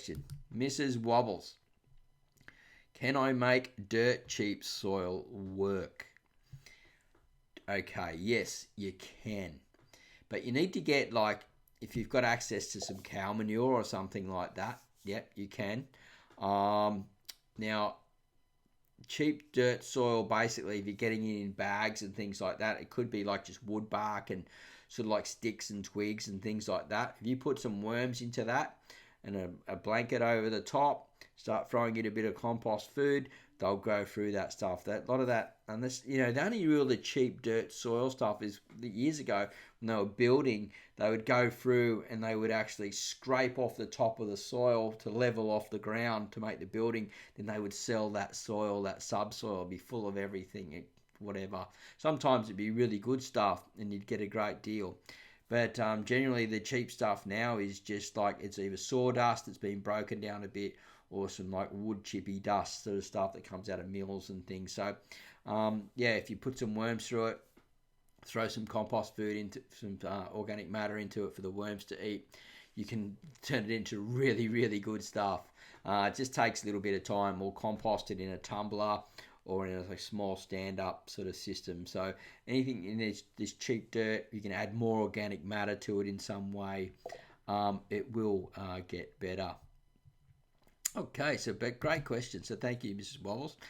question. Mrs. Wobbles. Can I make dirt cheap soil work? Okay, yes, you can. But you need to get, like, if you've got access to some cow manure or something like that, yep, you can. Now, cheap dirt soil, basically, if you're getting it in bags and things like that, it could be like just wood bark and sort of like sticks and twigs and things like that. If you put some worms into that and a blanket over the top, start throwing in a bit of compost food, they'll go through that stuff. That, a lot of that, and this, the only really cheap dirt soil stuff is years ago when they were building, they would go through and they would actually scrape off the top of the soil to level off the ground to make the building. Then they would sell that soil, that subsoil, be full of everything, whatever. Sometimes it'd be really good stuff and you'd get a great deal. But generally the cheap stuff now is just like, it's either sawdust that's been broken down a bit or some like wood chippy dust sort of stuff that comes out of mills and things. So if you put some worms through it, throw some compost food into some organic matter into it for the worms to eat, you can turn it into really, really good stuff. It just takes a little bit of time. Or compost it in a tumbler or in a small stand-up sort of system. So anything in this cheap dirt, you can add more organic matter to it in some way. It will get better. Okay, so great question. So thank you, Mrs. Wobbles.